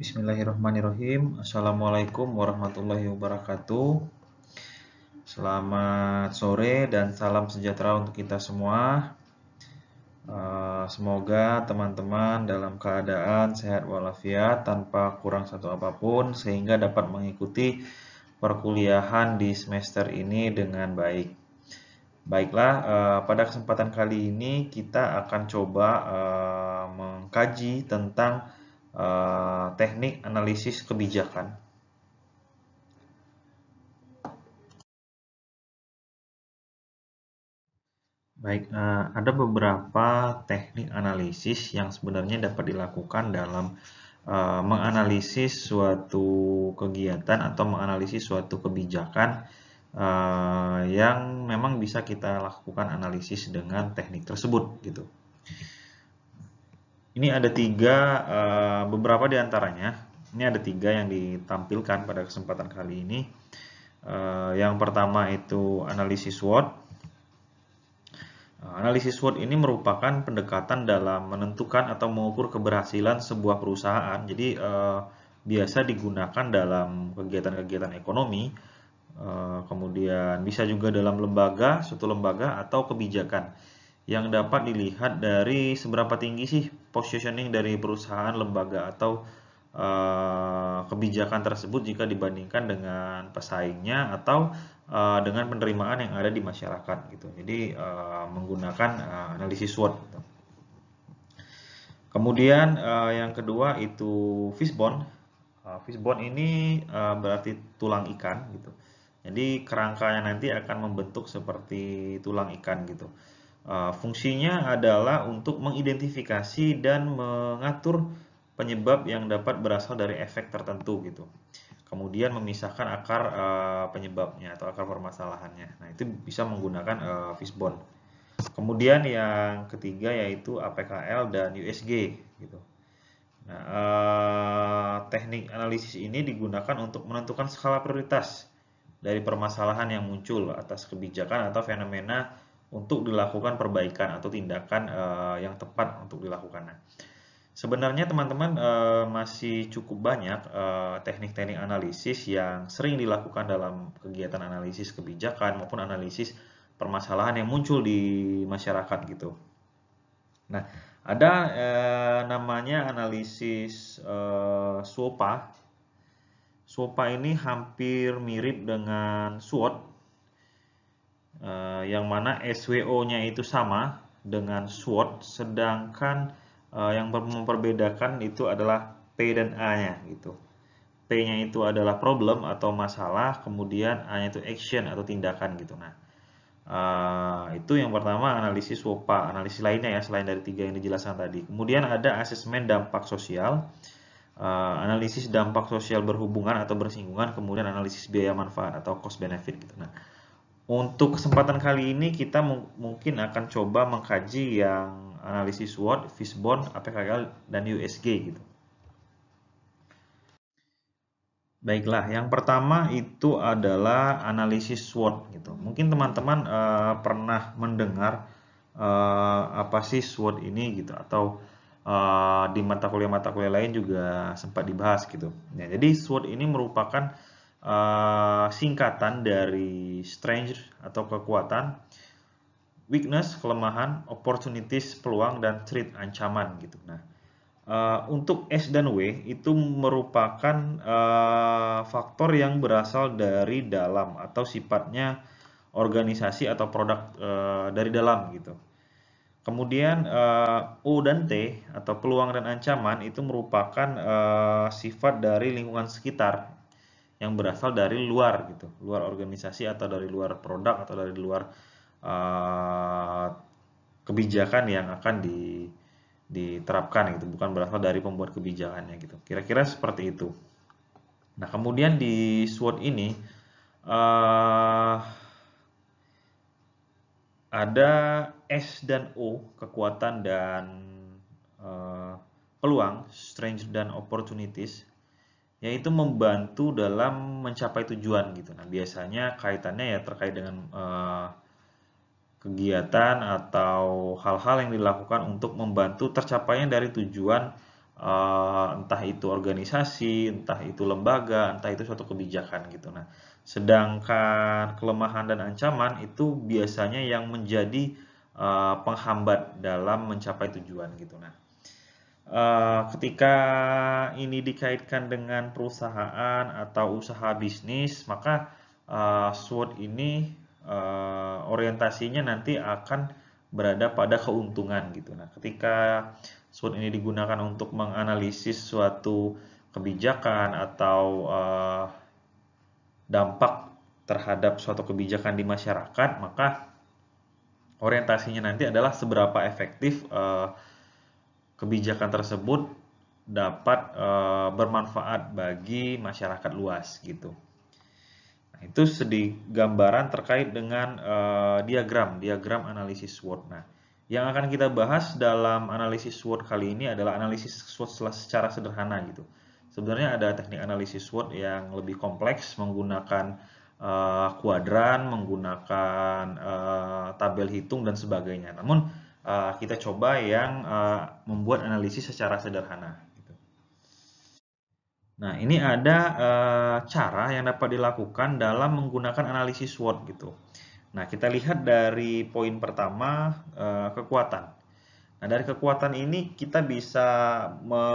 Bismillahirrahmanirrahim. Assalamualaikum warahmatullahi wabarakatuh. Selamat sore dan salam sejahtera untuk kita semua. Semoga teman-teman dalam keadaan sehat walafiat tanpa kurang satu apapun sehingga dapat mengikuti perkuliahan di semester ini dengan baik. Baiklah, pada kesempatan kali ini kita akan coba mengkaji tentang teknik analisis kebijakan. Baik, ada beberapa teknik analisis yang sebenarnya dapat dilakukan dalam menganalisis suatu kegiatan atau menganalisis suatu kebijakan yang memang bisa kita lakukan analisis dengan teknik tersebut gitu. Ini ada beberapa di antaranya. Ini ada tiga yang ditampilkan pada kesempatan kali ini. Yang pertama itu analisis SWOT. Analisis SWOT ini merupakan pendekatan dalam menentukan atau mengukur keberhasilan sebuah perusahaan. Jadi biasa digunakan dalam kegiatan-kegiatan ekonomi, kemudian bisa juga dalam suatu lembaga atau kebijakan yang dapat dilihat dari seberapa tinggi sih positioning dari perusahaan, lembaga, atau kebijakan tersebut jika dibandingkan dengan pesaingnya atau dengan penerimaan yang ada di masyarakat gitu. Jadi menggunakan analisis SWOT gitu. Kemudian yang kedua itu fishbone. Fishbone ini berarti tulang ikan gitu. Jadi kerangkanya nanti akan membentuk seperti tulang ikan gitu. Fungsinya adalah untuk mengidentifikasi dan mengatur penyebab yang dapat berasal dari efek tertentu gitu. Kemudian memisahkan akar penyebabnya atau akar permasalahannya. Nah, itu bisa menggunakan fishbone. Kemudian yang ketiga yaitu APKL dan USG gitu. Nah, teknik analisis ini digunakan untuk menentukan skala prioritas dari permasalahan yang muncul atas kebijakan atau fenomena untuk dilakukan perbaikan atau tindakan yang tepat untuk dilakukan. Nah, sebenarnya teman-teman masih cukup banyak teknik-teknik analisis yang sering dilakukan dalam kegiatan analisis kebijakan maupun analisis permasalahan yang muncul di masyarakat gitu. Nah, ada namanya analisis SWOPA. SWOPA ini hampir mirip dengan SWOT, yang mana SWO-nya itu sama dengan SWOT, sedangkan yang memperbedakan itu adalah P dan A-nya gitu. P-nya itu adalah problem atau masalah, kemudian A-nya itu action atau tindakan gitu. Nah, itu yang pertama analisis SWOPA. Analisis lainnya ya selain dari tiga yang dijelaskan tadi. Kemudian ada asesmen dampak sosial, analisis dampak sosial berhubungan atau bersinggungan, kemudian analisis biaya manfaat atau cost benefit gitu. Nah, untuk kesempatan kali ini kita mungkin akan coba mengkaji yang analisis SWOT, fishbone, APKL, dan USG gitu. Baiklah, yang pertama itu adalah analisis SWOT gitu. Mungkin teman-teman pernah mendengar apa sih SWOT ini gitu, atau di mata kuliah lain juga sempat dibahas gitu. Ya, jadi SWOT ini merupakan singkatan dari strength atau kekuatan, weakness kelemahan, opportunities peluang, dan threat ancaman gitu. Nah, untuk S dan W itu merupakan faktor yang berasal dari dalam atau sifatnya organisasi atau produk dari dalam gitu. Kemudian O dan T atau peluang dan ancaman itu merupakan sifat dari lingkungan sekitar yang berasal dari luar gitu, luar organisasi atau dari luar produk atau dari luar kebijakan yang akan diterapkan gitu, bukan berasal dari pembuat kebijakannya gitu. Kira-kira seperti itu. Nah, kemudian di SWOT ini ada S dan O, kekuatan dan peluang, strength dan opportunities, yaitu membantu dalam mencapai tujuan gitu. Nah, biasanya kaitannya ya terkait dengan kegiatan atau hal-hal yang dilakukan untuk membantu tercapainya dari tujuan entah itu organisasi, entah itu lembaga, entah itu suatu kebijakan gitu. Nah, sedangkan kelemahan dan ancaman itu biasanya yang menjadi penghambat dalam mencapai tujuan gitu. Nah, ketika ini dikaitkan dengan perusahaan atau usaha bisnis, maka SWOT ini orientasinya nanti akan berada pada keuntungan gitu. Nah, ketika SWOT ini digunakan untuk menganalisis suatu kebijakan atau dampak terhadap suatu kebijakan di masyarakat, maka orientasinya nanti adalah seberapa efektif kebijakan tersebut dapat bermanfaat bagi masyarakat luas gitu. Nah, itu sedikit gambaran terkait dengan diagram analisis SWOT. Nah, yang akan kita bahas dalam analisis SWOT kali ini adalah analisis SWOT secara sederhana gitu. Sebenarnya ada teknik analisis SWOT yang lebih kompleks menggunakan kuadran, menggunakan tabel hitung dan sebagainya. Namun kita coba yang membuat analisis secara sederhana. Nah, ini ada cara yang dapat dilakukan dalam menggunakan analisis SWOT gitu. Nah, kita lihat dari poin pertama, kekuatan. Nah, dari kekuatan ini kita bisa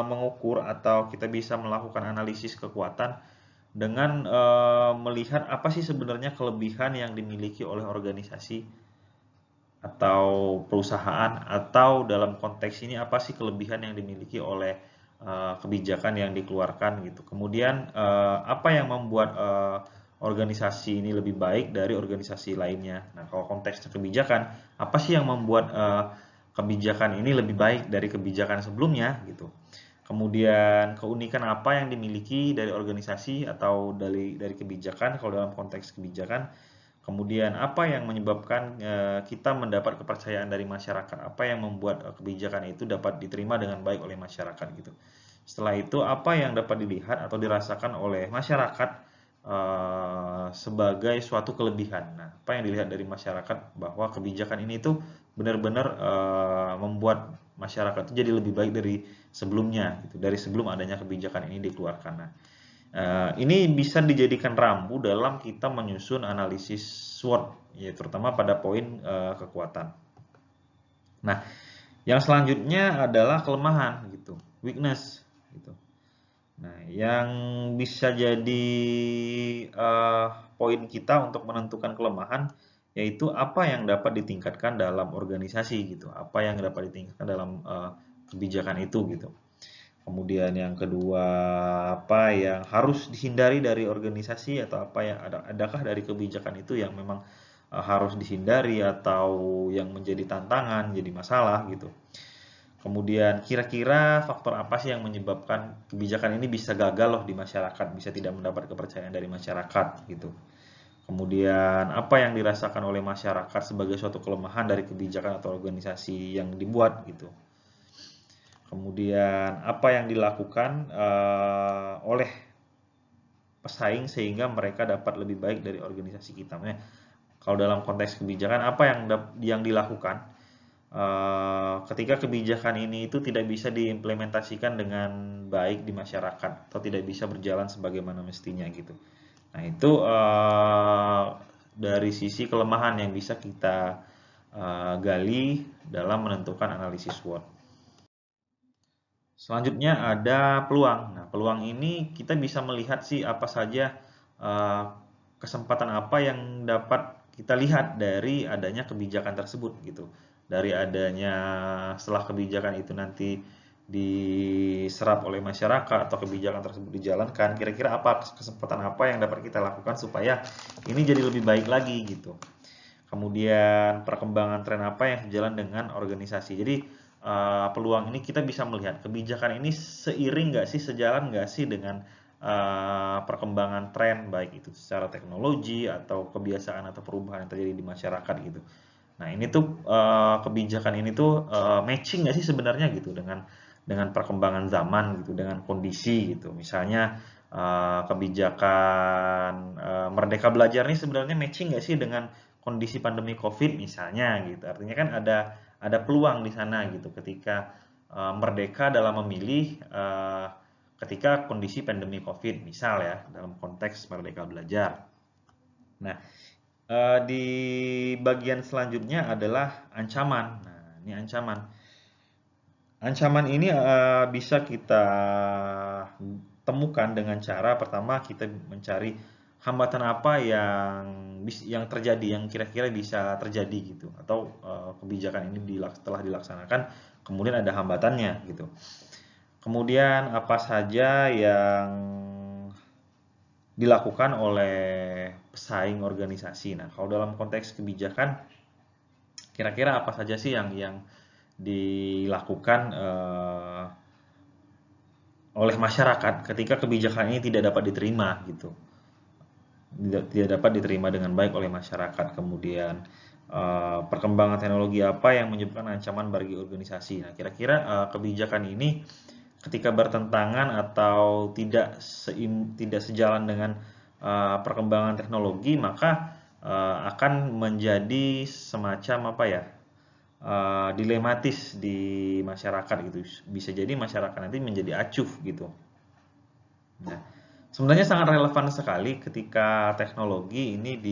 mengukur atau kita bisa melakukan analisis kekuatan dengan melihat apa sih sebenarnya kelebihan yang dimiliki oleh organisasi atau perusahaan, atau dalam konteks ini apa sih kelebihan yang dimiliki oleh kebijakan yang dikeluarkan gitu. Kemudian apa yang membuat organisasi ini lebih baik dari organisasi lainnya. Nah, kalau konteks kebijakan, apa sih yang membuat kebijakan ini lebih baik dari kebijakan sebelumnya gitu. Kemudian keunikan apa yang dimiliki dari organisasi atau dari kebijakan kalau dalam konteks kebijakan. Kemudian apa yang menyebabkan kita mendapat kepercayaan dari masyarakat? Apa yang membuat kebijakan itu dapat diterima dengan baik oleh masyarakat gitu. Setelah itu apa yang dapat dilihat atau dirasakan oleh masyarakat sebagai suatu kelebihan. Nah, apa yang dilihat dari masyarakat bahwa kebijakan ini tuh benar-benar membuat masyarakat itu jadi lebih baik dari sebelumnya gitu, dari sebelum adanya kebijakan ini dikeluarkan. Nah, ini bisa dijadikan rambu dalam kita menyusun analisis SWOT, ya terutama pada poin kekuatan. Nah, yang selanjutnya adalah kelemahan gitu, weakness gitu. Nah, yang bisa jadi poin kita untuk menentukan kelemahan yaitu apa yang dapat ditingkatkan dalam organisasi gitu, apa yang dapat ditingkatkan dalam kebijakan itu gitu. Kemudian yang kedua, apa yang harus dihindari dari organisasi atau apa yang adakah dari kebijakan itu yang memang harus dihindari atau yang menjadi tantangan, jadi masalah gitu. Kemudian kira-kira faktor apa sih yang menyebabkan kebijakan ini bisa gagal loh di masyarakat, bisa tidak mendapat kepercayaan dari masyarakat gitu. Kemudian apa yang dirasakan oleh masyarakat sebagai suatu kelemahan dari kebijakan atau organisasi yang dibuat gitu. Kemudian apa yang dilakukan oleh pesaing sehingga mereka dapat lebih baik dari organisasi kita. Kalau dalam konteks kebijakan apa yang dilakukan ketika kebijakan ini itu tidak bisa diimplementasikan dengan baik di masyarakat atau tidak bisa berjalan sebagaimana mestinya gitu. Nah, itu dari sisi kelemahan yang bisa kita gali dalam menentukan analisis SWOT. Selanjutnya ada peluang. Nah, peluang ini kita bisa melihat sih apa saja kesempatan apa yang dapat kita lihat dari adanya kebijakan tersebut gitu. Dari adanya setelah kebijakan itu nanti diserap oleh masyarakat atau kebijakan tersebut dijalankan, kira-kira apa kesempatan apa yang dapat kita lakukan supaya ini jadi lebih baik lagi gitu. Kemudian perkembangan tren apa yang sejalan dengan organisasi. Jadi peluang ini kita bisa melihat kebijakan ini seiring nggak sih, sejalan nggak sih dengan perkembangan tren baik itu secara teknologi atau kebiasaan atau perubahan yang terjadi di masyarakat gitu. Nah, ini tuh kebijakan ini tuh matching nggak sih sebenarnya gitu dengan perkembangan zaman gitu, dengan kondisi gitu. Misalnya kebijakan Merdeka Belajar ini sebenarnya matching nggak sih dengan kondisi pandemi COVID misalnya gitu. Artinya kan ada peluang di sana gitu ketika merdeka dalam memilih ketika kondisi pandemi COVID, misal ya, dalam konteks merdeka belajar. Nah, di bagian selanjutnya adalah ancaman. Nah, ini ancaman. Ancaman ini bisa kita temukan dengan cara pertama kita mencari hambatan apa yang terjadi, yang kira-kira bisa terjadi gitu, atau kebijakan ini telah dilaksanakan, kemudian ada hambatannya gitu. Kemudian apa saja yang dilakukan oleh pesaing organisasi. Nah, kalau dalam konteks kebijakan, kira-kira apa saja sih yang dilakukan oleh masyarakat ketika kebijakan ini tidak dapat diterima gitu, tidak dapat diterima dengan baik oleh masyarakat. Kemudian perkembangan teknologi apa yang menyebabkan ancaman bagi organisasi. Nah, kira-kira kebijakan ini ketika bertentangan atau tidak sejalan dengan perkembangan teknologi, maka akan menjadi semacam apa ya, dilematis di masyarakat gitu. Bisa jadi masyarakat nanti menjadi acuh gitu. Nah, sebenarnya sangat relevan sekali ketika teknologi ini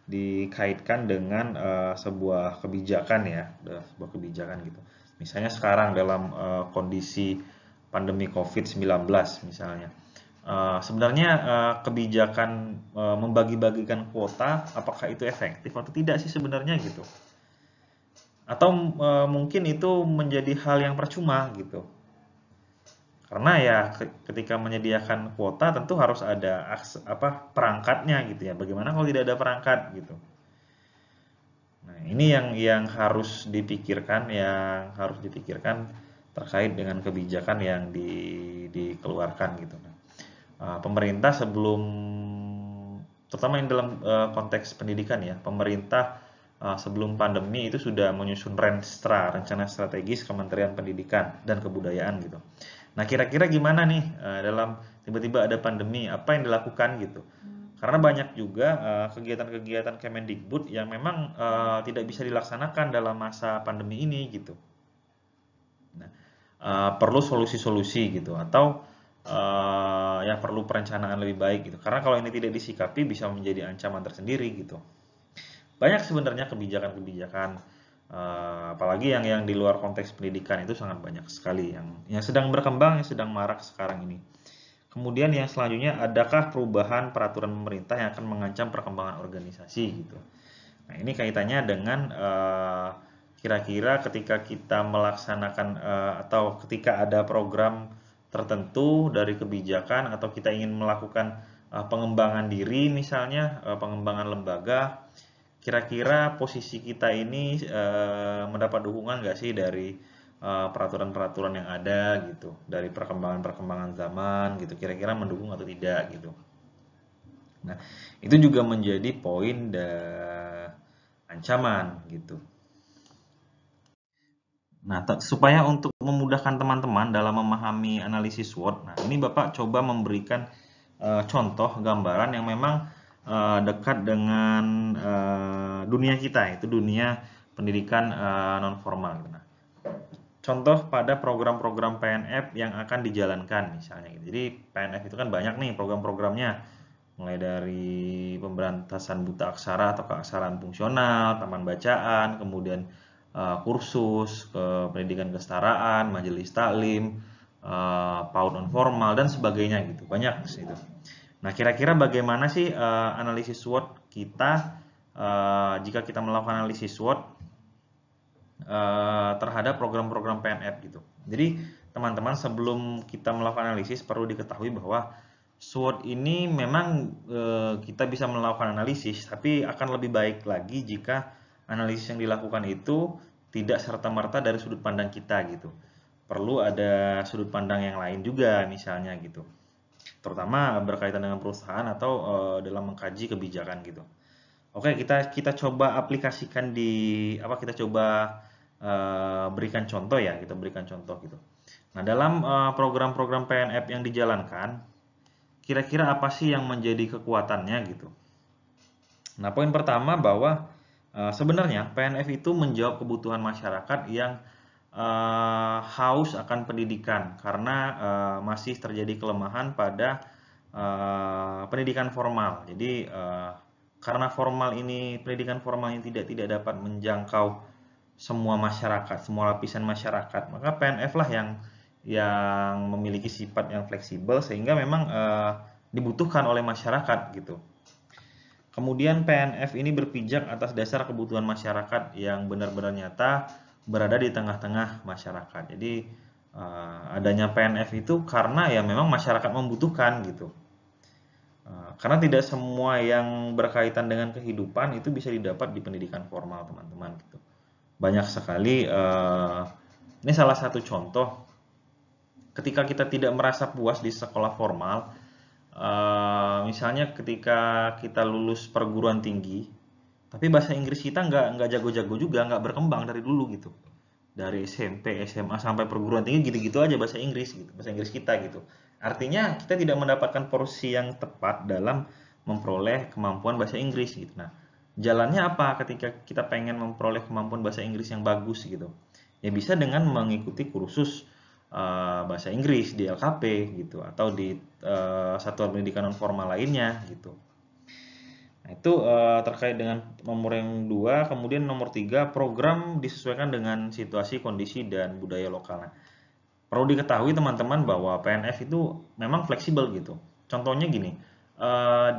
dikaitkan dengan sebuah kebijakan ya, sebuah kebijakan gitu. Misalnya sekarang dalam kondisi pandemi COVID-19 misalnya. Sebenarnya kebijakan membagi-bagikan kuota, apakah itu efektif atau tidak sih sebenarnya gitu? Atau mungkin itu menjadi hal yang percuma gitu. Karena ya ketika menyediakan kuota tentu harus ada perangkatnya gitu ya. Bagaimana kalau tidak ada perangkat gitu. Nah, ini yang harus dipikirkan, terkait dengan kebijakan yang dikeluarkan gitu. Nah, pemerintah terutama yang dalam konteks pendidikan ya, pemerintah sebelum pandemi itu sudah menyusun rencana strategis Kementerian Pendidikan dan Kebudayaan gitu. Nah, kira-kira gimana nih dalam tiba-tiba ada pandemi, apa yang dilakukan gitu? Karena banyak juga kegiatan-kegiatan Kemendikbud yang memang tidak bisa dilaksanakan dalam masa pandemi ini gitu. Nah, perlu solusi-solusi gitu, atau ya perlu perencanaan lebih baik gitu. Karena kalau ini tidak disikapi bisa menjadi ancaman tersendiri gitu. Banyak sebenarnya kebijakan-kebijakan, apalagi yang di luar konteks pendidikan itu sangat banyak sekali yang sedang berkembang, yang sedang marak sekarang ini. Kemudian yang selanjutnya, adakah perubahan peraturan pemerintah yang akan mengancam perkembangan organisasi gitu. Nah, ini kaitannya dengan kira-kira ketika kita melaksanakan atau ketika ada program tertentu dari kebijakan, atau kita ingin melakukan pengembangan diri misalnya, pengembangan lembaga, kira-kira posisi kita ini mendapat dukungan nggak sih dari peraturan-peraturan yang ada gitu, dari perkembangan-perkembangan zaman gitu, kira-kira mendukung atau tidak gitu. Nah, itu juga menjadi poin ancaman gitu. Nah, supaya untuk memudahkan teman-teman dalam memahami analisis SWOT, nah ini Bapak coba memberikan contoh gambaran yang memang dekat dengan dunia kita, itu dunia pendidikan non formal. Nah, contoh pada program-program PNF yang akan dijalankan misalnya gitu. Jadi PNF itu kan banyak nih program-programnya, mulai dari pemberantasan buta aksara atau keaksaraan fungsional, taman bacaan, kemudian kursus ke pendidikan kesetaraan, majelis taklim, PAUD non formal dan sebagainya gitu. Banyak itu. Nah, kira-kira bagaimana sih analisis SWOT kita jika kita melakukan analisis SWOT terhadap program-program PNF gitu. Jadi teman-teman, sebelum kita melakukan analisis perlu diketahui bahwa SWOT ini memang kita bisa melakukan analisis, tapi akan lebih baik lagi jika analisis yang dilakukan itu tidak serta-merta dari sudut pandang kita gitu. Perlu ada sudut pandang yang lain juga misalnya gitu. Terutama berkaitan dengan perusahaan atau dalam mengkaji kebijakan gitu. Oke, kita coba aplikasikan kita coba berikan contoh ya, kita berikan contoh gitu. Nah, dalam program-program PNF yang dijalankan, kira-kira apa sih yang menjadi kekuatannya gitu. Nah, poin pertama bahwa sebenarnya PNF itu menjawab kebutuhan masyarakat yang haus akan pendidikan karena masih terjadi kelemahan pada pendidikan formal. Jadi karena pendidikan formal ini tidak dapat menjangkau semua masyarakat, semua lapisan masyarakat, maka PNF lah yang memiliki sifat yang fleksibel sehingga memang dibutuhkan oleh masyarakat gitu. Kemudian PNF ini berpijak atas dasar kebutuhan masyarakat yang benar-benar nyata berada di tengah-tengah masyarakat. Jadi adanya PNF itu karena ya memang masyarakat membutuhkan gitu. Karena tidak semua yang berkaitan dengan kehidupan itu bisa didapat di pendidikan formal, teman-teman gitu. Banyak sekali ini salah satu contoh ketika kita tidak merasa puas di sekolah formal. Misalnya ketika kita lulus perguruan tinggi, tapi bahasa Inggris kita nggak jago-jago juga, nggak berkembang dari dulu gitu. Dari SMP, SMA sampai perguruan tinggi gitu-gitu aja bahasa Inggris gitu, bahasa Inggris kita gitu. Artinya kita tidak mendapatkan porsi yang tepat dalam memperoleh kemampuan bahasa Inggris gitu. Nah, jalannya apa ketika kita pengen memperoleh kemampuan bahasa Inggris yang bagus gitu? Ya bisa dengan mengikuti kursus bahasa Inggris di LKP gitu atau di satuan pendidikan non formal lainnya gitu. Nah, itu terkait dengan nomor yang 2. Kemudian nomor 3, program disesuaikan dengan situasi, kondisi, dan budaya lokal. Nah, perlu diketahui teman-teman bahwa PNF itu memang fleksibel gitu. Contohnya gini,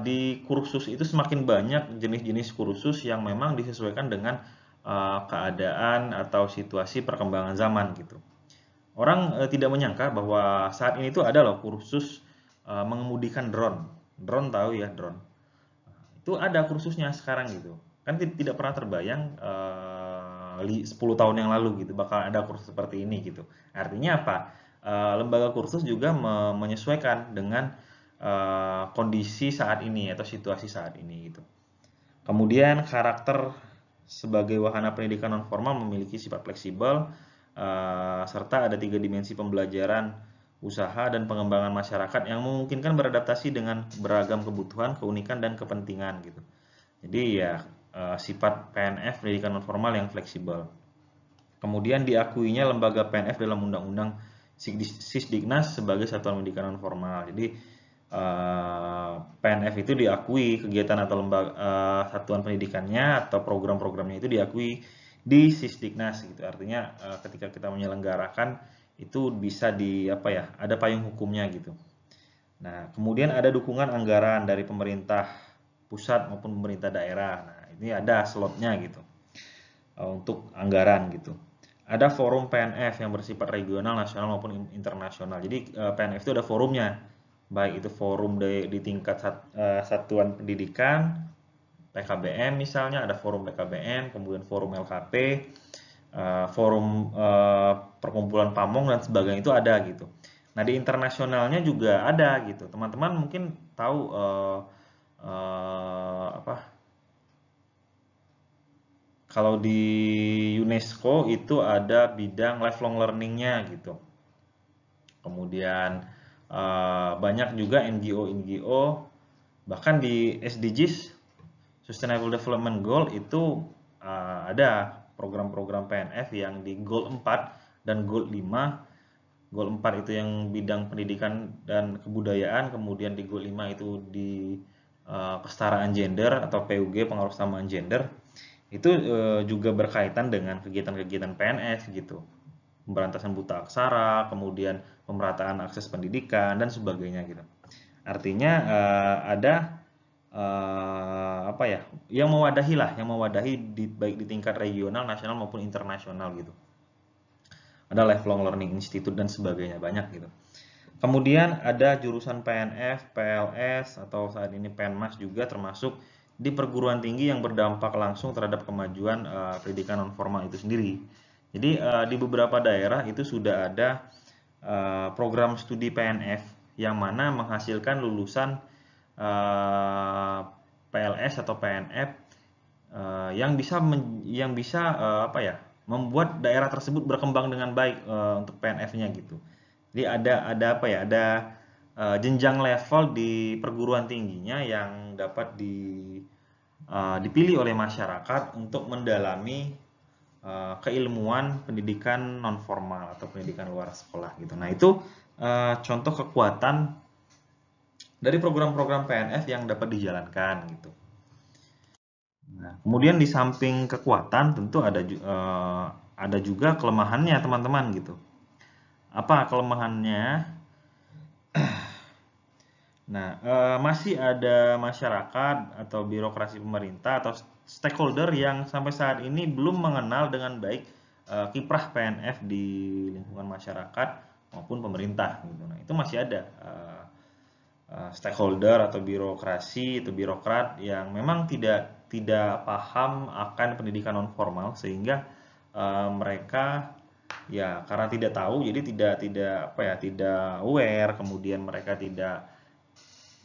di kursus itu semakin banyak jenis-jenis kursus yang memang disesuaikan dengan keadaan atau situasi perkembangan zaman gitu. Orang tidak menyangka bahwa saat ini tuh ada loh kursus mengemudikan drone. Drone tahu ya drone. Itu ada kursusnya sekarang gitu. Kan tidak pernah terbayang 10 tahun yang lalu gitu bakal ada kursus seperti ini gitu. Artinya apa? Lembaga kursus juga menyesuaikan dengan kondisi saat ini atau situasi saat ini gitu. Kemudian karakter sebagai wahana pendidikan non formal memiliki sifat fleksibel serta ada 3 dimensi pembelajaran, usaha, dan pengembangan masyarakat yang memungkinkan beradaptasi dengan beragam kebutuhan, keunikan, dan kepentingan gitu. Jadi ya sifat PNF pendidikan non formal yang fleksibel. Kemudian diakuinya lembaga PNF dalam Undang-Undang Sisdiknas sebagai satuan pendidikan non formal. Jadi PNF itu diakui kegiatan atau satuan pendidikannya atau program-programnya itu diakui di Sisdiknas gitu. Artinya ketika kita menyelenggarakan itu bisa ada payung hukumnya gitu. Nah, kemudian ada dukungan anggaran dari pemerintah pusat maupun pemerintah daerah. Nah, ini ada slotnya gitu untuk anggaran gitu. Ada forum PNF yang bersifat regional, nasional maupun internasional. Jadi PNF itu ada forumnya, baik itu forum di tingkat satuan pendidikan, PKBM misalnya, ada forum PKBM, kemudian forum LKP, forum perkumpulan pamong dan sebagainya itu ada gitu. Nah di internasionalnya juga ada gitu. Teman-teman mungkin tahu kalau di UNESCO itu ada bidang lifelong learning-nya gitu. Kemudian banyak juga NGO, bahkan di SDGs Sustainable Development Goal itu ada program-program PNF yang di Goal 4 dan Goal 5. Goal 4 itu yang bidang pendidikan dan kebudayaan, kemudian di Goal 5 itu di kesetaraan gender atau PUG, pengaruh kesamaan gender. Itu juga berkaitan dengan kegiatan-kegiatan PNF gitu. Pemberantasan buta aksara, kemudian pemerataan akses pendidikan dan sebagainya gitu. Artinya ada yang mewadahi baik di tingkat regional, nasional maupun internasional gitu. Ada lifelong learning institute dan sebagainya, banyak gitu. Kemudian ada jurusan PNF, PLS atau saat ini PENMAS juga termasuk di perguruan tinggi yang berdampak langsung terhadap kemajuan pendidikan non formal itu sendiri. Jadi di beberapa daerah itu sudah ada program studi PNF yang mana menghasilkan lulusan PLS atau PNF yang bisa membuat daerah tersebut berkembang dengan baik untuk PNF-nya gitu. Jadi ada jenjang level di perguruan tingginya yang dapat dipilih oleh masyarakat untuk mendalami keilmuan pendidikan non formal atau pendidikan luar sekolah gitu. Nah, itu contoh kekuatan dari program-program PNF yang dapat dijalankan gitu. Nah, kemudian di samping kekuatan tentu ada juga kelemahannya teman-teman gitu. Apa kelemahannya? Nah, masih ada masyarakat atau birokrasi pemerintah atau stakeholder yang sampai saat ini belum mengenal dengan baik kiprah PNF di lingkungan masyarakat maupun pemerintah gitu. Nah, itu masih ada stakeholder atau birokrasi atau birokrat yang memang tidak paham akan pendidikan non formal sehingga mereka ya karena tidak tahu jadi tidak aware, kemudian mereka tidak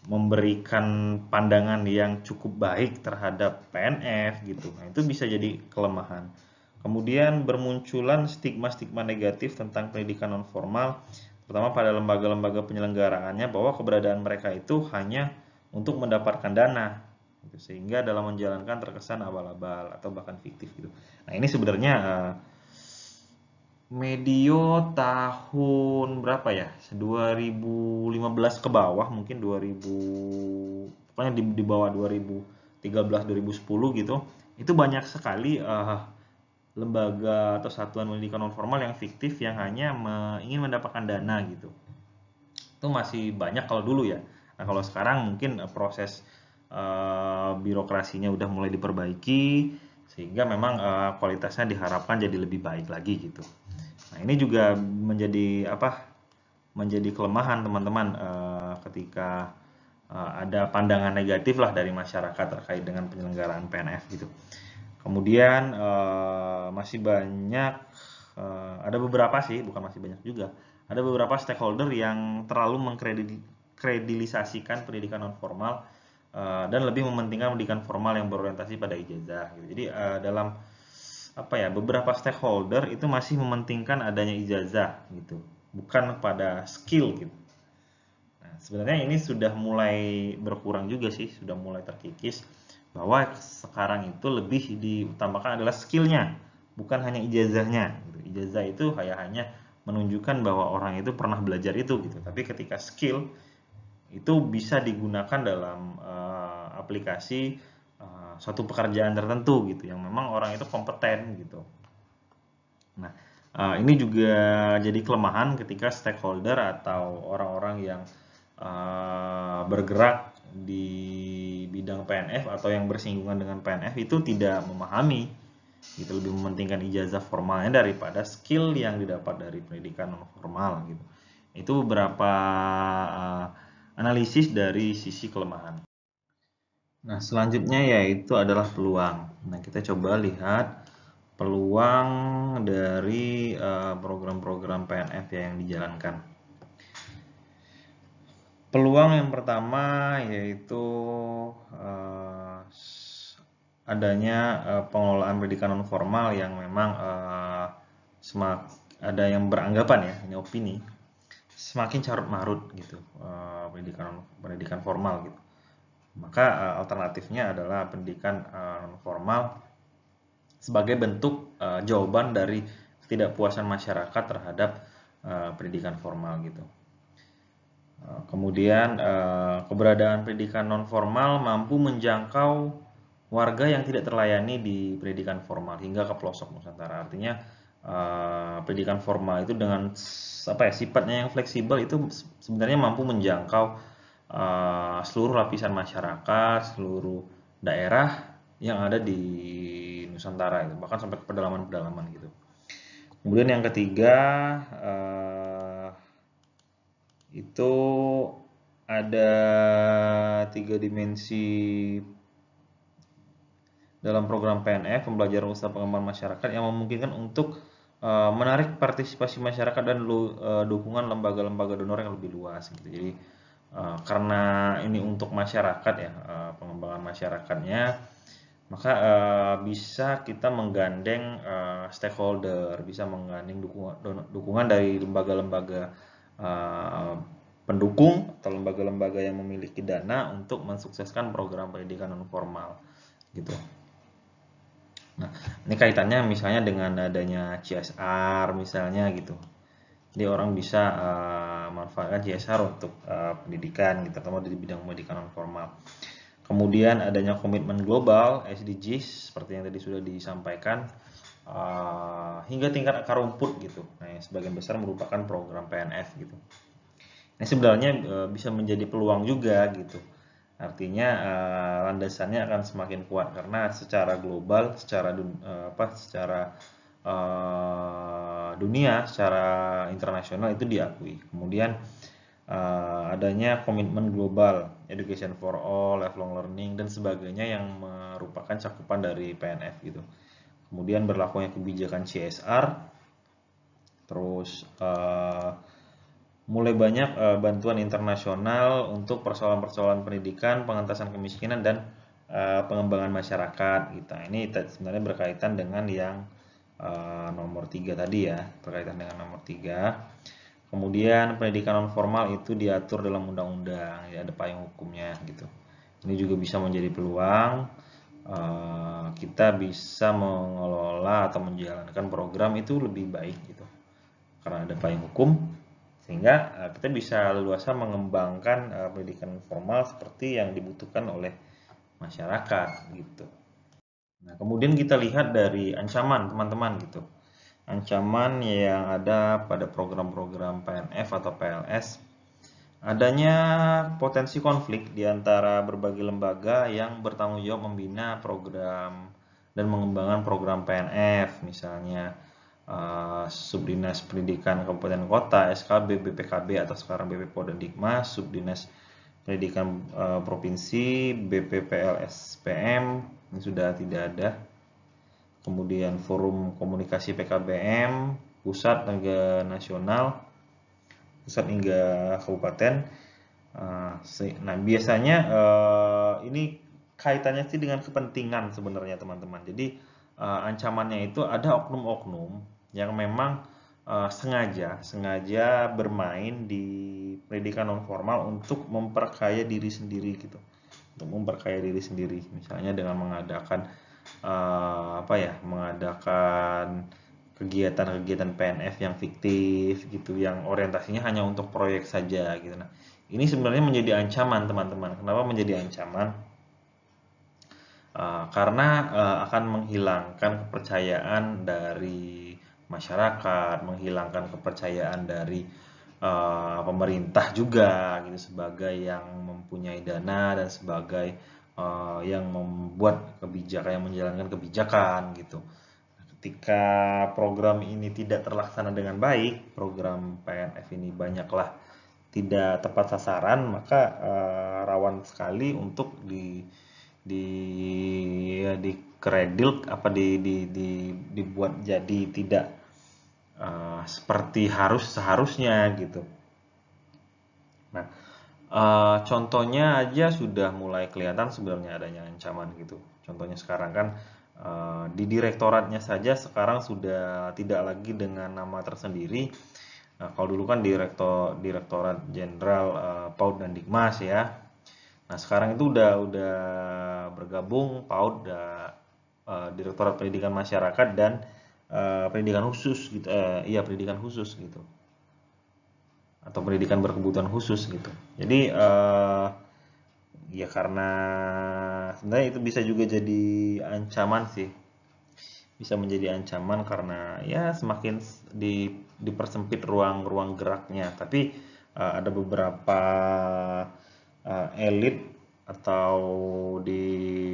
memberikan pandangan yang cukup baik terhadap PNF gitu. Nah, itu bisa jadi kelemahan. Kemudian bermunculan stigma-stigma negatif tentang pendidikan non formal, terutama pada lembaga-lembaga penyelenggaraannya bahwa keberadaan mereka itu hanya untuk mendapatkan dana, gitu. Sehingga dalam menjalankan terkesan abal-abal atau bahkan fiktif gitu. Nah, ini sebenarnya medio tahun berapa ya? 2015 ke bawah mungkin 2000 pokoknya di bawah 2013 2010 gitu. Itu banyak sekali lembaga atau satuan pendidikan non formal yang fiktif yang hanya ingin mendapatkan dana gitu. Itu masih banyak kalau dulu ya. Nah, kalau sekarang mungkin proses birokrasinya udah mulai diperbaiki sehingga memang kualitasnya diharapkan jadi lebih baik lagi gitu. Nah, ini juga menjadi kelemahan teman-teman ketika ada pandangan negatif lah dari masyarakat terkait dengan penyelenggaraan PNF gitu. Kemudian masih banyak ada beberapa sih, bukan masih banyak juga. Ada beberapa stakeholder yang terlalu mengkredilisasikan pendidikan non formal dan lebih mementingkan pendidikan formal yang berorientasi pada ijazah gitu. Jadi dalam beberapa stakeholder itu masih mementingkan adanya ijazah gitu, bukan pada skill gitu. Nah, sebenarnya ini sudah mulai berkurang juga sih, sudah mulai terkikis bahwa sekarang itu lebih diutamakan adalah skillnya, bukan hanya ijazahnya. Gitu. Ijazah itu hanya menunjukkan bahwa orang itu pernah belajar itu gitu. Tapi ketika skill itu bisa digunakan dalam aplikasi suatu pekerjaan tertentu gitu yang memang orang itu kompeten gitu. Nah, ini juga jadi kelemahan ketika stakeholder atau orang-orang yang bergerak di bidang PNF atau yang bersinggungan dengan PNF itu tidak memahami gitu, lebih mementingkan ijazah formalnya daripada skill yang didapat dari pendidikan non formal gitu. Itu beberapa analisis dari sisi kelemahan. Nah, selanjutnya yaitu adalah peluang. Nah, kita coba lihat peluang dari program-program PNF yang dijalankan. Peluang yang pertama yaitu adanya pengelolaan pendidikan non formal yang memang ada yang beranggapan ya, ini opini, semakin carut marut gitu pendidikan formal gitu. Maka alternatifnya adalah pendidikan non formal sebagai bentuk jawaban dari ketidakpuasan masyarakat terhadap pendidikan formal gitu. Kemudian keberadaan pendidikan non formal mampu menjangkau warga yang tidak terlayani di pendidikan formal hingga ke pelosok Nusantara. Artinya pendidikan formal itu dengan sifatnya yang fleksibel itu sebenarnya mampu menjangkau seluruh lapisan masyarakat, seluruh daerah yang ada di Nusantara itu, bahkan sampai ke pedalaman-pedalaman gitu. Kemudian yang ketiga itu ada 3 dimensi dalam program PNF, pembelajaran usaha pengembangan masyarakat yang memungkinkan untuk menarik partisipasi masyarakat dan dukungan lembaga-lembaga donor yang lebih luas gitu. Jadi karena ini untuk masyarakat ya, pengembangan masyarakatnya, maka bisa kita menggandeng stakeholder, bisa menggandeng dukungan dari lembaga-lembaga pendukung atau lembaga-lembaga yang memiliki dana untuk mensukseskan program pendidikan non formal gitu. Nah, ini kaitannya misalnya dengan adanya CSR misalnya gitu. Jadi orang bisa manfaatkan CSR untuk pendidikan, gitu, terutama di bidang pendidikan non formal. Kemudian adanya komitmen global (SDGs) seperti yang tadi sudah disampaikan, hingga tingkat akar rumput gitu. Nah, yang sebagian besar merupakan program PNF gitu. Ini sebenarnya bisa menjadi peluang juga gitu. Artinya landasannya akan semakin kuat karena secara global, secara dunia, secara internasional itu diakui. Kemudian adanya komitmen global, education for all, lifelong learning dan sebagainya yang merupakan cakupan dari PNF gitu. Kemudian berlakunya kebijakan CSR, terus mulai banyak bantuan internasional untuk persoalan-persoalan pendidikan, pengentasan kemiskinan dan pengembangan masyarakat gitu. Ini sebenarnya berkaitan dengan yang nomor 3 tadi ya, berkaitan dengan nomor 3. Kemudian pendidikan non formal itu diatur dalam undang-undang, ya ada payung hukumnya gitu. Ini juga bisa menjadi peluang kita bisa mengelola atau menjalankan program itu lebih baik gitu. Karena ada payung hukum, sehingga kita bisa leluasa mengembangkan pendidikan formal seperti yang dibutuhkan oleh masyarakat gitu. Nah, kemudian kita lihat dari ancaman teman-teman gitu. Ancaman yang ada pada program-program PNF atau PLS, adanya potensi konflik di antara berbagai lembaga yang bertanggung jawab membina program dan mengembangkan program PNF, misalnya Subdinas Pendidikan Kabupaten Kota, SKB, BPKB atau sekarang BPPO dan Dikmas, Subdinas Pendidikan Provinsi, BPPLSPM ini sudah tidak ada. Kemudian Forum Komunikasi PKBM, pusat hingga nasional, pusat hingga kabupaten. Nah, biasanya ini kaitannya sih dengan kepentingan sebenarnya teman-teman. Jadi ancamannya itu ada oknum-oknum yang memang sengaja bermain di pendidikan non formal untuk memperkaya diri sendiri gitu, untuk memperkaya diri sendiri, misalnya dengan mengadakan mengadakan kegiatan-kegiatan PNF yang fiktif gitu, yang orientasinya hanya untuk proyek saja gitu. Nah, ini sebenarnya menjadi ancaman teman-teman. Kenapa menjadi ancaman? Karena akan menghilangkan kepercayaan dari masyarakat, menghilangkan kepercayaan dari pemerintah juga gitu sebagai yang mempunyai dana dan sebagai yang membuat kebijakan, yang menjalankan kebijakan gitu. Ketika program ini tidak terlaksana dengan baik, program PNF ini banyaklah tidak tepat sasaran, maka rawan sekali untuk di dikredit dibuat jadi tidak seperti seharusnya gitu. Nah, contohnya aja sudah mulai kelihatan sebenarnya adanya ancaman gitu. Contohnya sekarang kan di direktoratnya saja sekarang sudah tidak lagi dengan nama tersendiri. Nah, kalau dulu kan Direktorat Jenderal PAUD dan Dikmas ya. Nah, sekarang itu udah bergabung PAUD, Direktorat Pendidikan Masyarakat dan pendidikan khusus gitu. Iya, pendidikan khusus gitu. Atau pendidikan berkebutuhan khusus gitu. Jadi ya karena sebenarnya itu bisa juga jadi ancaman sih. Bisa menjadi ancaman karena ya semakin dipersempit ruang geraknya. Tapi ada beberapa elit atau di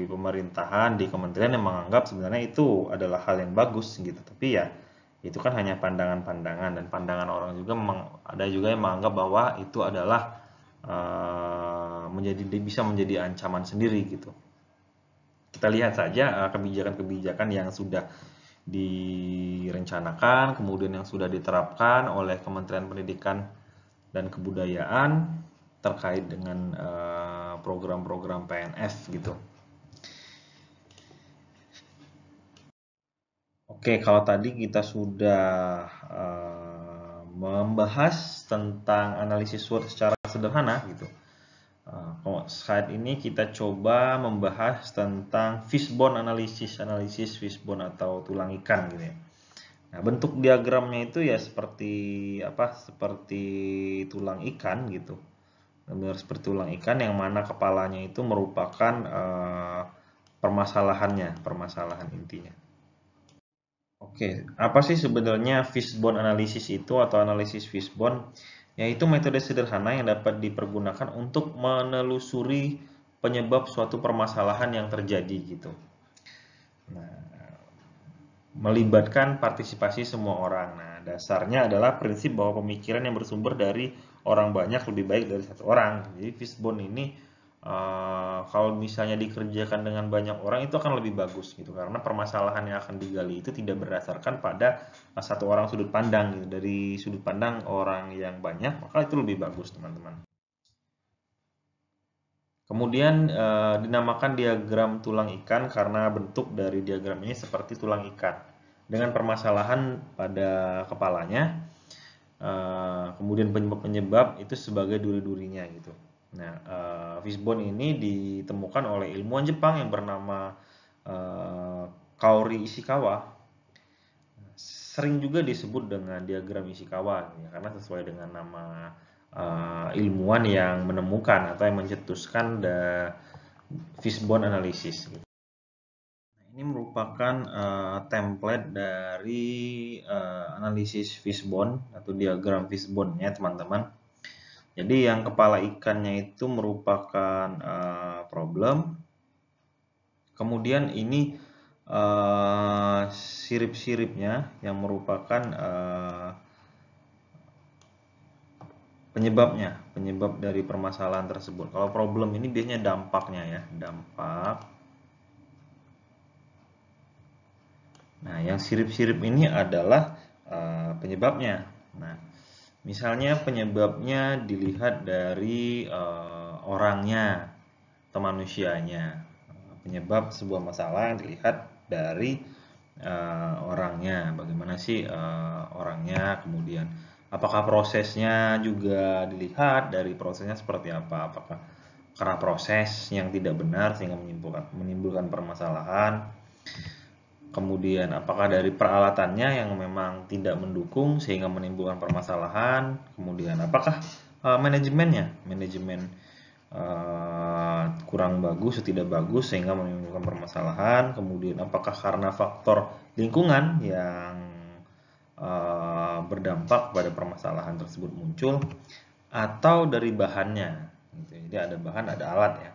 pemerintahan, di kementerian yang menganggap sebenarnya itu adalah hal yang bagus gitu. Tapi ya itu kan hanya pandangan-pandangan, dan pandangan orang juga ada juga yang menganggap bahwa itu adalah bisa menjadi ancaman sendiri gitu. Kita lihat saja kebijakan-kebijakan yang sudah direncanakan, kemudian yang sudah diterapkan oleh Kementerian Pendidikan dan Kebudayaan terkait dengan program-program PNF gitu. Oke, kalau tadi kita sudah membahas tentang analisis SWOT secara sederhana gitu. Saat ini kita coba membahas tentang fishbone analisis fishbone atau tulang ikan gitu ya. Nah, bentuk diagramnya itu ya seperti apa? Seperti tulang ikan gitu. Benar seperti tulang ikan yang mana kepalanya itu merupakan permasalahan intinya. Oke, apa sih sebenarnya fishbone analysis itu atau analisis fishbone? Yaitu metode sederhana yang dapat dipergunakan untuk menelusuri penyebab suatu permasalahan yang terjadi gitu. Nah, melibatkan partisipasi semua orang. Nah, dasarnya adalah prinsip bahwa pemikiran yang bersumber dari orang banyak lebih baik dari satu orang. Jadi fishbone ini kalau misalnya dikerjakan dengan banyak orang itu akan lebih bagus gitu karena permasalahan yang akan digali itu tidak berdasarkan pada satu orang sudut pandang gitu. Dari sudut pandang orang yang banyak maka itu lebih bagus teman-teman. Kemudian dinamakan diagram tulang ikan karena bentuk dari diagram ini seperti tulang ikan dengan permasalahan pada kepalanya, kemudian penyebab-penyebab itu sebagai duri-durinya gitu. Nah, fishbone ini ditemukan oleh ilmuwan Jepang yang bernama Kaori Ishikawa. Sering juga disebut dengan diagram Ishikawa ya, karena sesuai dengan nama ilmuwan yang menemukan atau yang mencetuskan fishbone analysis. Gitu. Nah, ini merupakan template dari analisis fishbone atau diagram fishbone ya teman-teman. Jadi yang kepala ikannya itu merupakan problem. Kemudian ini sirip-siripnya yang merupakan penyebab dari permasalahan tersebut. Kalau problem ini biasanya dampaknya ya, dampak. Nah, yang sirip-sirip ini adalah penyebabnya. Nah, misalnya penyebabnya dilihat dari orangnya atau manusianya. Penyebab sebuah masalah yang dilihat dari orangnya. Bagaimana sih orangnya, kemudian apakah prosesnya juga dilihat dari prosesnya seperti apa? Apakah karena proses yang tidak benar sehingga menimbulkan permasalahan? Kemudian apakah dari peralatannya yang memang tidak mendukung sehingga menimbulkan permasalahan? Kemudian apakah manajemen kurang bagus atau tidak bagus sehingga menimbulkan permasalahan? Kemudian apakah karena faktor lingkungan yang berdampak pada permasalahan tersebut muncul atau dari bahannya gitu. Jadi ada bahan ada alat ya,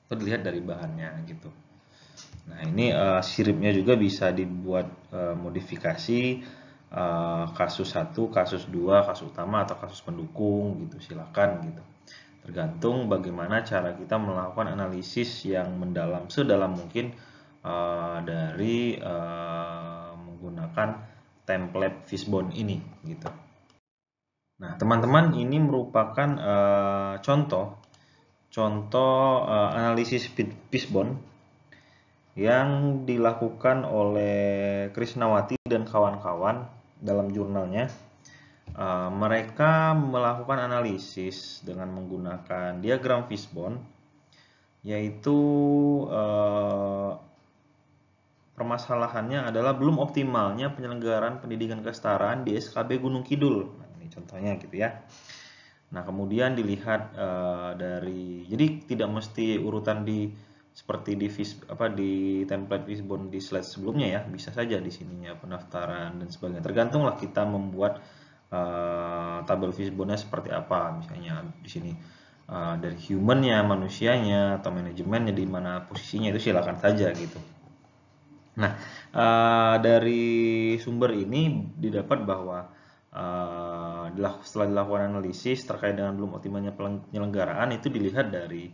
itu dilihat dari bahannya gitu. Nah ini siripnya juga bisa dibuat modifikasi kasus 1, kasus 2, kasus utama atau kasus pendukung gitu, silakan gitu. Tergantung bagaimana cara kita melakukan analisis yang mendalam sedalam mungkin dari menggunakan template fishbone ini gitu. Nah, teman-teman ini merupakan contoh analisis fishbone yang dilakukan oleh Krisnawati dan kawan-kawan dalam jurnalnya. Mereka melakukan analisis dengan menggunakan diagram fishbone, yaitu permasalahannya adalah belum optimalnya penyelenggaraan pendidikan kesetaraan di SKB Gunung Kidul. Nah, ini contohnya gitu ya. Nah, kemudian dilihat jadi tidak mesti urutan seperti di template fishbone di slide sebelumnya ya, bisa saja di sininya pendaftaran dan sebagainya. Tergantunglah kita membuat tabel fishbone-nya seperti apa, misalnya di sini dari human-nya, manusianya atau manajemennya di mana posisinya itu silakan saja gitu. Nah, dari sumber ini didapat bahwa setelah dilakukan analisis terkait dengan belum optimalnya penyelenggaraan itu dilihat dari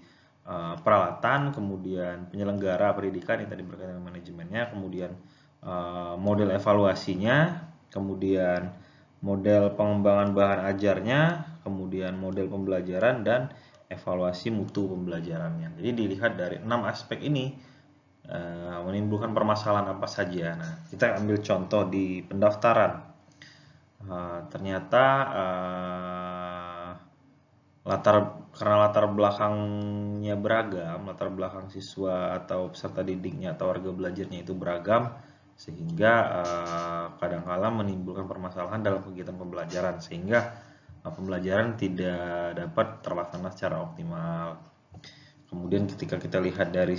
peralatan, kemudian penyelenggara pendidikan yang tadi berkaitan dengan manajemennya, kemudian model evaluasinya, kemudian model pengembangan bahan ajarnya, kemudian model pembelajaran dan evaluasi mutu pembelajarannya. Jadi dilihat dari 6 aspek ini menimbulkan permasalahan apa saja. Nah, kita ambil contoh di pendaftaran. Ternyata latar karena latar belakangnya beragam, latar belakang siswa atau peserta didiknya atau warga belajarnya itu beragam, sehingga kadang-kala menimbulkan permasalahan dalam kegiatan pembelajaran, sehingga pembelajaran tidak dapat terlaksana secara optimal. Kemudian ketika kita lihat dari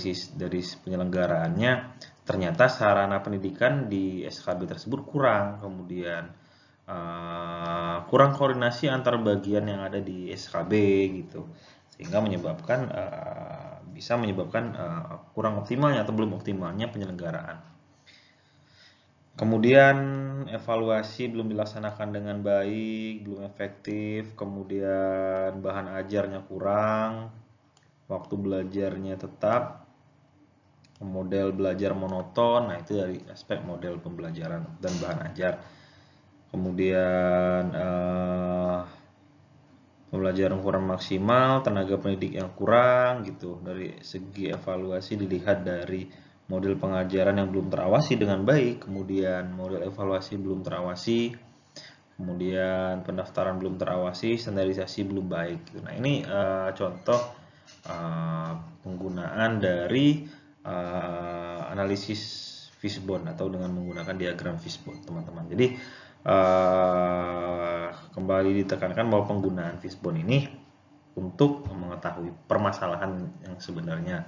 penyelenggaraannya, ternyata sarana pendidikan di SKB tersebut kurang, kemudian kurang koordinasi antar bagian yang ada di SKB gitu, sehingga bisa menyebabkan kurang optimalnya atau belum optimalnya penyelenggaraan. Kemudian evaluasi belum dilaksanakan dengan baik, belum efektif, kemudian bahan ajarnya kurang, waktu belajarnya tetap, model belajar monoton. Nah, itu dari aspek model pembelajaran dan bahan ajar. Kemudian pembelajaran kurang maksimal, tenaga pendidik yang kurang gitu. Dari segi evaluasi dilihat dari model pengajaran yang belum terawasi dengan baik, kemudian model evaluasi belum terawasi, kemudian pendaftaran belum terawasi, standarisasi belum baik gitu. Nah, ini contoh penggunaan dari analisis fishbone atau dengan menggunakan diagram fishbone, teman-teman. Jadi kembali ditekankan bahwa penggunaan fishbone ini untuk mengetahui permasalahan yang sebenarnya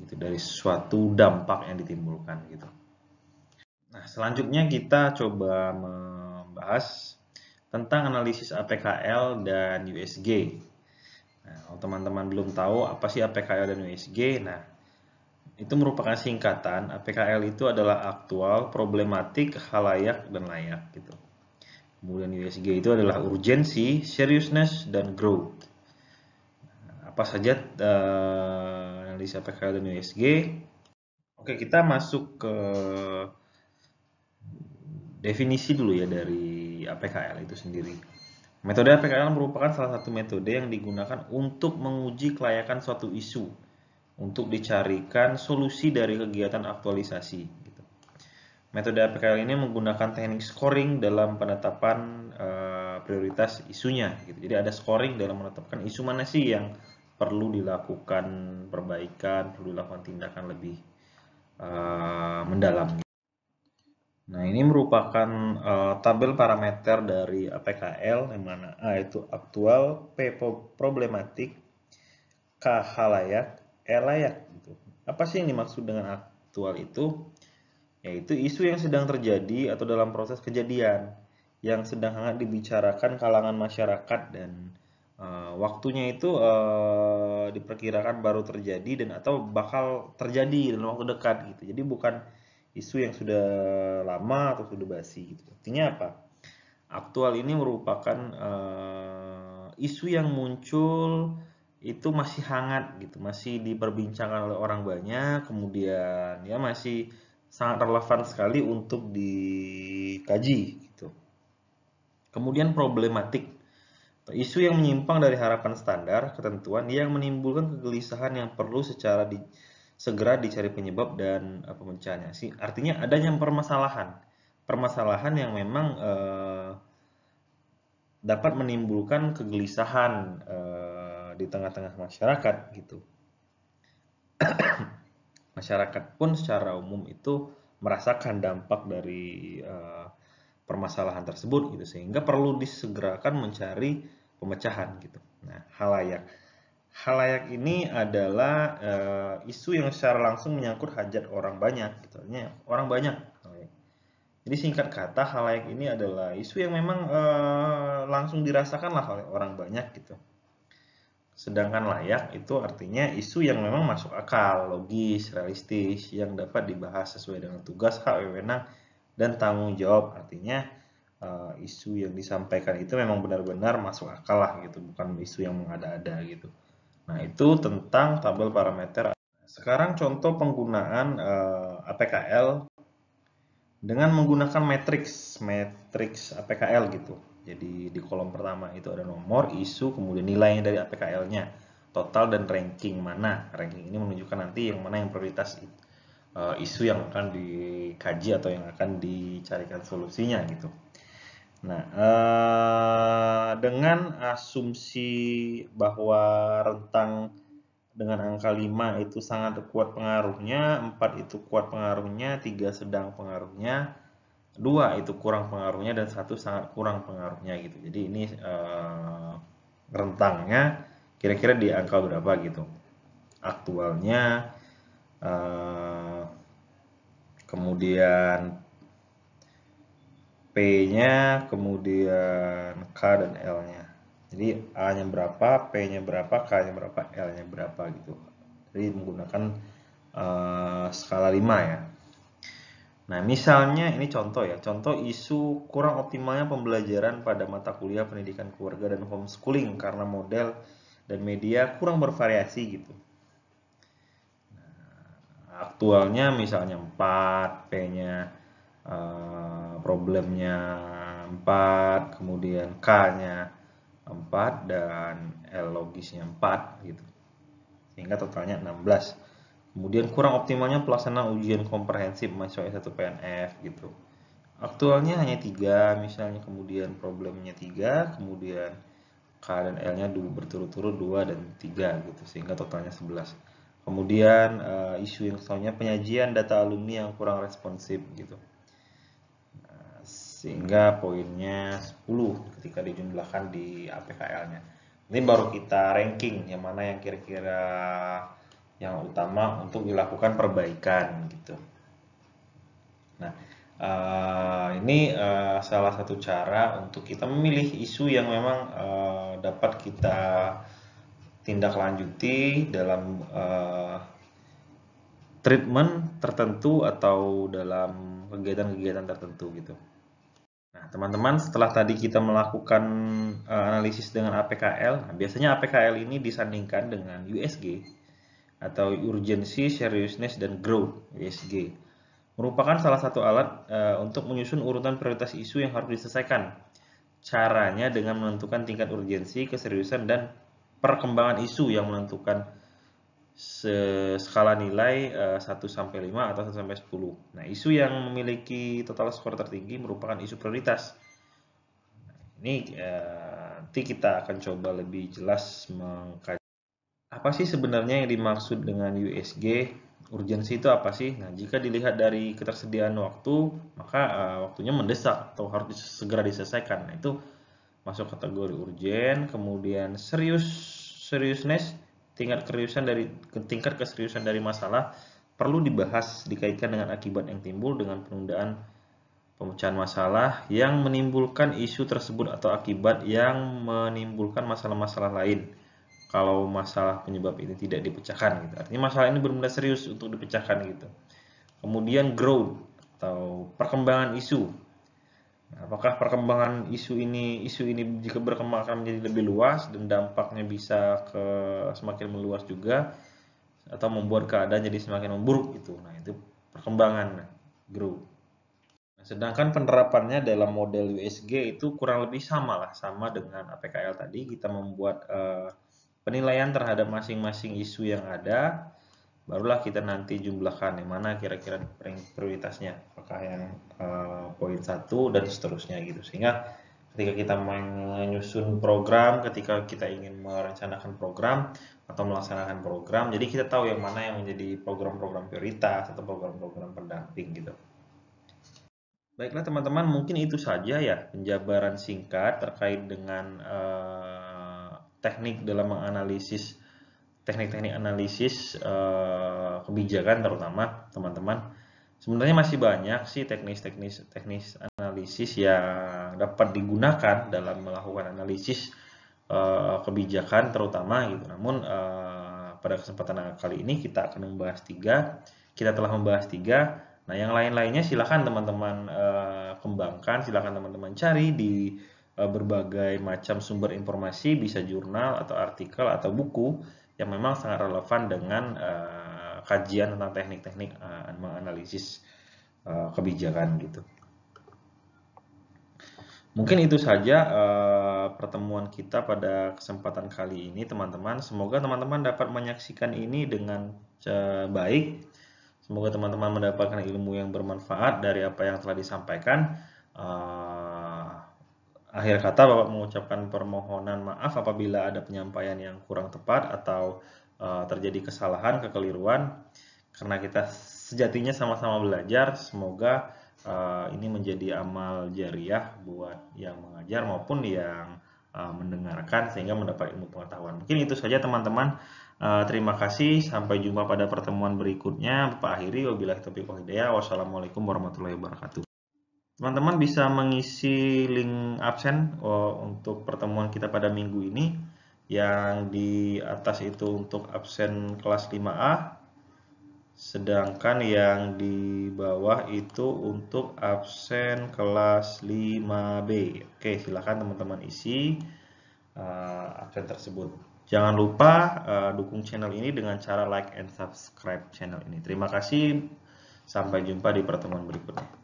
gitu, dari suatu dampak yang ditimbulkan gitu. Nah, selanjutnya kita coba membahas tentang analisis APKL dan USG. Nah, kalau teman-teman belum tahu apa sih APKL dan USG, nah itu merupakan singkatan. APKL itu adalah aktual, problematik, halayak, dan layak gitu. Kemudian USG itu adalah urgency, seriousness, dan growth. Nah, apa saja analisis APKL dan USG? Oke, kita masuk ke definisi dulu ya dari APKL itu sendiri. Metode APKL merupakan salah satu metode yang digunakan untuk menguji kelayakan suatu isu untuk dicarikan solusi dari kegiatan aktualisasi. Gitu. Metode APKL ini menggunakan teknik scoring dalam penetapan prioritas isunya. Gitu. Jadi ada scoring dalam menetapkan isu mana sih yang perlu dilakukan perbaikan, perlu dilakukan tindakan lebih mendalam. Nah, ini merupakan tabel parameter dari APKL, yang mana A itu aktual, P problematik, K halayak, E layak. Gitu. Apa sih yang dimaksud dengan aktual itu? Yaitu isu yang sedang terjadi atau dalam proses kejadian, yang sedang hangat dibicarakan kalangan masyarakat, dan waktunya itu diperkirakan baru terjadi dan atau bakal terjadi dalam waktu dekat gitu. Jadi bukan isu yang sudah lama atau sudah basi gitu. Artinya apa? Aktual ini merupakan isu yang muncul itu masih hangat gitu, masih diperbincangkan oleh orang banyak, kemudian ya masih sangat relevan sekali untuk dikaji gitu. Kemudian problematik, isu yang menyimpang dari harapan standar ketentuan yang menimbulkan kegelisahan yang perlu segera dicari penyebab dan pemecahannya. Artinya adanya permasalahan yang memang dapat menimbulkan kegelisahan di tengah-tengah masyarakat gitu. Masyarakat pun secara umum itu merasakan dampak dari permasalahan tersebut gitu, sehingga perlu disegerakan mencari pemecahan gitu. Nah, halayak ini adalah isu yang secara langsung menyangkut hajat orang banyak gitu. Orang banyak. Jadi singkat kata, halayak ini adalah isu yang memang langsung dirasakan lah oleh orang banyak gitu. Sedangkan layak itu artinya isu yang memang masuk akal, logis, realistis, yang dapat dibahas sesuai dengan tugas, hak, wewenang, dan tanggung jawab. Artinya isu yang disampaikan itu memang benar-benar masuk akal lah gitu, bukan isu yang mengada-ada gitu. Nah, itu tentang tabel parameter. Sekarang contoh penggunaan APKL dengan menggunakan matriks APKL gitu. Jadi di kolom pertama itu ada nomor, isu, kemudian nilainya dari APKL-nya, total dan ranking mana. Ranking ini menunjukkan nanti yang mana yang prioritas isu yang akan dikaji atau yang akan dicarikan solusinya gitu. Nah, dengan asumsi bahwa rentang dengan angka 5 itu sangat kuat pengaruhnya, 4 itu kuat pengaruhnya, 3 sedang pengaruhnya, 2 itu kurang pengaruhnya, dan 1 sangat kurang pengaruhnya gitu. Jadi ini rentangnya kira-kira di angka berapa gitu. Aktualnya, kemudian P-nya, kemudian K dan L-nya. Jadi A-nya berapa, P-nya berapa, K-nya berapa, L-nya berapa gitu. Jadi menggunakan skala 5 ya. Nah, misalnya ini contoh ya, contoh isu kurang optimalnya pembelajaran pada mata kuliah pendidikan keluarga dan homeschooling karena model dan media kurang bervariasi gitu. Aktualnya misalnya 4, P-nya problemnya 4, kemudian K-nya 4, dan L logisnya 4 gitu. Sehingga totalnya 16. Kemudian kurang optimalnya pelaksanaan ujian komprehensif mahasiswa S1 PNF gitu. Aktualnya hanya 3 misalnya, kemudian problemnya 3, kemudian K dan L-nya berturut-turut 2 dan 3 gitu, sehingga totalnya 11. Kemudian isu yang selanjutnya penyajian data alumni yang kurang responsif gitu. Sehingga poinnya 10 ketika dijumlahkan di APKL-nya. Ini baru kita ranking yang mana yang kira-kira yang utama untuk dilakukan perbaikan gitu. Nah, ini salah satu cara untuk kita memilih isu yang memang dapat kita tindak lanjuti dalam treatment tertentu atau dalam kegiatan-kegiatan tertentu gitu. Nah, teman-teman, setelah tadi kita melakukan analisis dengan APKL, nah, biasanya APKL ini disandingkan dengan USG atau Urgency, Seriousness, dan Growth (USG). Merupakan salah satu alat untuk menyusun urutan prioritas isu yang harus diselesaikan. Caranya dengan menentukan tingkat urgensi, keseriusan, dan perkembangan isu yang menentukan skala nilai 1 sampai 5 atau 1 sampai 10. Nah, isu yang memiliki total skor tertinggi merupakan isu prioritas. Ini nanti kita akan coba lebih jelas mengkaji apa sih sebenarnya yang dimaksud dengan USG. Urgensi itu apa sih? Nah, jika dilihat dari ketersediaan waktu, maka waktunya mendesak atau harus segera diselesaikan. Nah, itu masuk kategori urgen. Kemudian seriousness, tingkat keseriusan dari masalah perlu dibahas dikaitkan dengan akibat yang timbul dengan penundaan pemecahan masalah yang menimbulkan isu tersebut atau akibat yang menimbulkan masalah-masalah lain. Kalau masalah penyebab ini tidak dipecahkan gitu. Artinya masalah ini benar-benar serius untuk dipecahkan gitu. Kemudian growth atau perkembangan isu. Apakah perkembangan isu ini jika berkembang akan menjadi lebih luas dan dampaknya bisa semakin meluas juga atau membuat keadaan jadi semakin memburuk gitu. Nah, itu perkembangan growth. Nah, sedangkan penerapannya dalam model USG itu kurang lebih sama dengan APKL tadi. Kita membuat penilaian terhadap masing-masing isu yang ada, barulah kita nanti jumlahkan yang mana kira-kira prioritasnya, apakah yang poin 1 dan seterusnya gitu. Sehingga ketika kita menyusun program, ketika kita ingin merencanakan program atau melaksanakan program, jadi kita tahu yang mana yang menjadi program-program prioritas atau program-program pendamping gitu. Baiklah teman-teman, mungkin itu saja ya penjabaran singkat terkait dengan teknik dalam menganalisis teknik-teknik analisis kebijakan terutama teman-teman. Sebenarnya masih banyak sih teknis analisis yang dapat digunakan dalam melakukan analisis kebijakan terutama gitu. Namun pada kesempatan kali ini kita akan membahas 3. Kita telah membahas 3. Nah, yang lain-lainnya silakan teman-teman kembangkan, silakan teman-teman cari di berbagai macam sumber informasi, bisa jurnal atau artikel atau buku yang memang sangat relevan dengan kajian tentang teknik-teknik menganalisis kebijakan gitu. Mungkin itu saja pertemuan kita pada kesempatan kali ini teman-teman. Semoga teman-teman dapat menyaksikan ini dengan baik. Semoga teman-teman mendapatkan ilmu yang bermanfaat dari apa yang telah disampaikan. akhir kata Bapak mengucapkan permohonan maaf apabila ada penyampaian yang kurang tepat atau terjadi kesalahan, kekeliruan. Karena kita sejatinya sama-sama belajar, semoga ini menjadi amal jariah buat yang mengajar maupun yang mendengarkan sehingga mendapat ilmu pengetahuan. Mungkin itu saja teman-teman. Terima kasih, sampai jumpa pada pertemuan berikutnya. Bapak akhiri, wabillahi taufiq wal hidayah. Wassalamualaikum warahmatullahi wabarakatuh. Teman-teman bisa mengisi link absen untuk pertemuan kita pada minggu ini. Yang di atas itu untuk absen kelas 5A, sedangkan yang di bawah itu untuk absen kelas 5B. Oke, silakan teman-teman isi absen tersebut. Jangan lupa dukung channel ini dengan cara like and subscribe channel ini. Terima kasih, sampai jumpa di pertemuan berikutnya.